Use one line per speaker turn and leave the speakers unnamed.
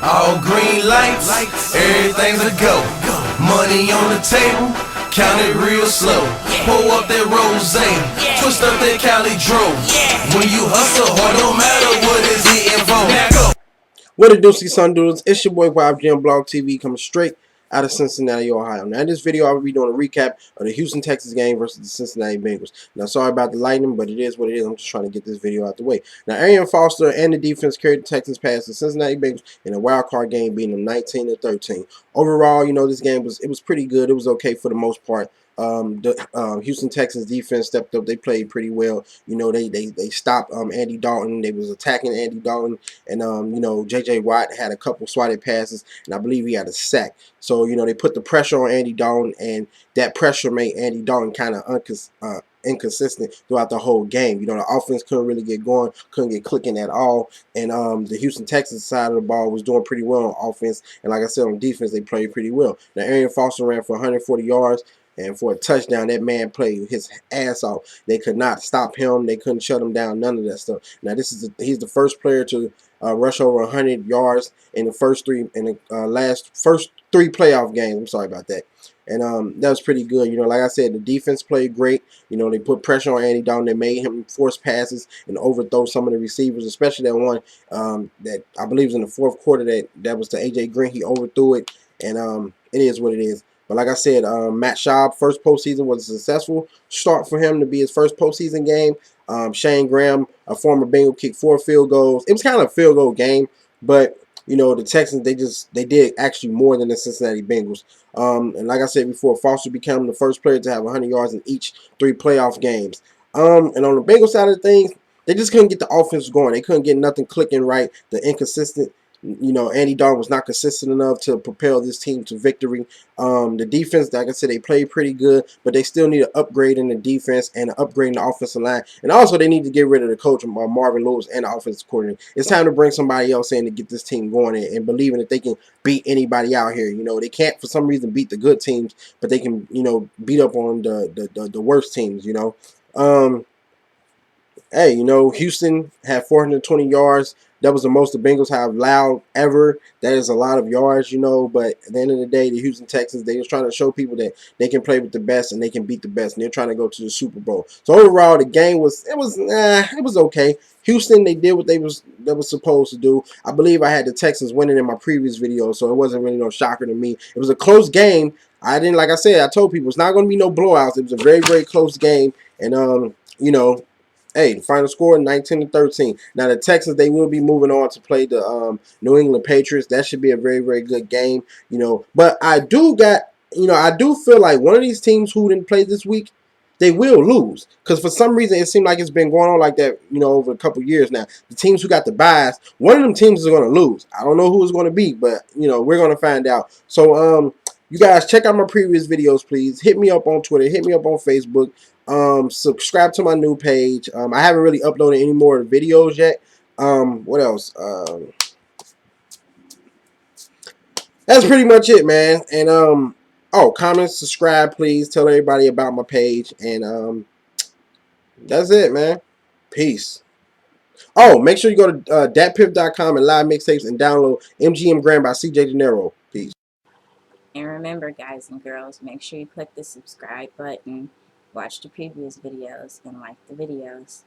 All green lights, everything's a go. Money on the table, count it real slow. Pull up that rosé, twist up that Cali Dro. When you hustle hard, no matter what is hitting for. Now go.
What it do, son dudes? It's your boy YfgmBlogTv coming straight out of Cincinnati, Ohio. Now, in this video, I will be doing a recap of the Houston Texans game versus the Cincinnati Bengals. Now, sorry about the lightning, but it is what it is. I'm just trying to get this video out the way. Now, Arian Foster and the defense carried the Texans past the Cincinnati Bengals in a wild card game, beating them 19-13. Overall, this game was pretty good. It was okay for the most part. The Houston Texans defense stepped up. They played pretty well. They stopped Andy Dalton. They was attacking Andy Dalton, and J.J. Watt had a couple swatted passes, and I believe he had a sack. So they put the pressure on Andy Dalton, and that pressure made Andy Dalton kind of inconsistent throughout the whole game. The offense couldn't really get going, couldn't get clicking at all, and the Houston Texans side of the ball was doing pretty well on offense, and like I said, on defense they played pretty well. Now, Arian Foster ran for 140 yards. And for a touchdown, that man played his ass off. They could not stop him. They couldn't shut him down. None of that stuff. Now, he's the first player to rush over 100 yards in the first three playoff games. I'm sorry about that. And that was pretty good. Like I said, the defense played great. They put pressure on Andy Dalton. They made him force passes and overthrow some of the receivers, especially that one that I believe was in the fourth quarter that was to A.J. Green. He overthrew it, and it is what it is. But like I said, Matt Schaub, first postseason was a successful start for him to be his first postseason game. Shane Graham, a former Bengal, kicked 4 field goals. It was kind of a field goal game, but the Texans, they did actually more than the Cincinnati Bengals. And like I said before, Foster became the first player to have 100 yards in each 3 playoff games. And on the Bengals side of things, they just couldn't get the offense going. They couldn't get nothing clicking right. The inconsistent. Andy Dalton was not consistent enough to propel this team to victory. The defense, like I said, they played pretty good, but they still need an upgrade in the defense and an upgrade in the offensive line. And also, they need to get rid of the coach, Marvin Lewis, and the offensive coordinator. It's time to bring somebody else in to get this team going and believing that they can beat anybody out here. They can't, for some reason, beat the good teams, but they can, beat up on the worst teams, Hey, Houston had 420 yards. That was the most the Bengals have allowed ever. That is a lot of yards, But at the end of the day, the Houston Texans, they was trying to show people that they can play with the best and they can beat the best. And they're trying to go to the Super Bowl. So overall, the game was okay. Houston, they did what they was supposed to do. I believe I had the Texans winning in my previous video, so it wasn't really no shocker to me. It was a close game. Like I said, I told people it's not going to be no blowouts. It was a very, very close game, and hey, the final score 19-13. Now the Texans, they will be moving on to play the New England Patriots. That should be a very, very good game, But I do feel like one of these teams who didn't play this week, they will lose. Because for some reason, it seemed like it's been going on like that, over a couple years now. The teams who got the byes, one of them teams is going to lose. I don't know who it's going to be, but, we're going to find out. So, you guys, check out my previous videos, please. Hit me up on Twitter. Hit me up on Facebook. Subscribe to my new page. I haven't really uploaded any more videos yet. What else? That's pretty much it, man. And comment, subscribe, please. Tell everybody about my page. And that's it, man. Peace. Oh, make sure you go to datpiff.com and live mixtapes and download MGM Grand by CJ De Niro. Peace.
And remember, guys and girls, make sure you click the subscribe button, watch the previous videos, and like the videos.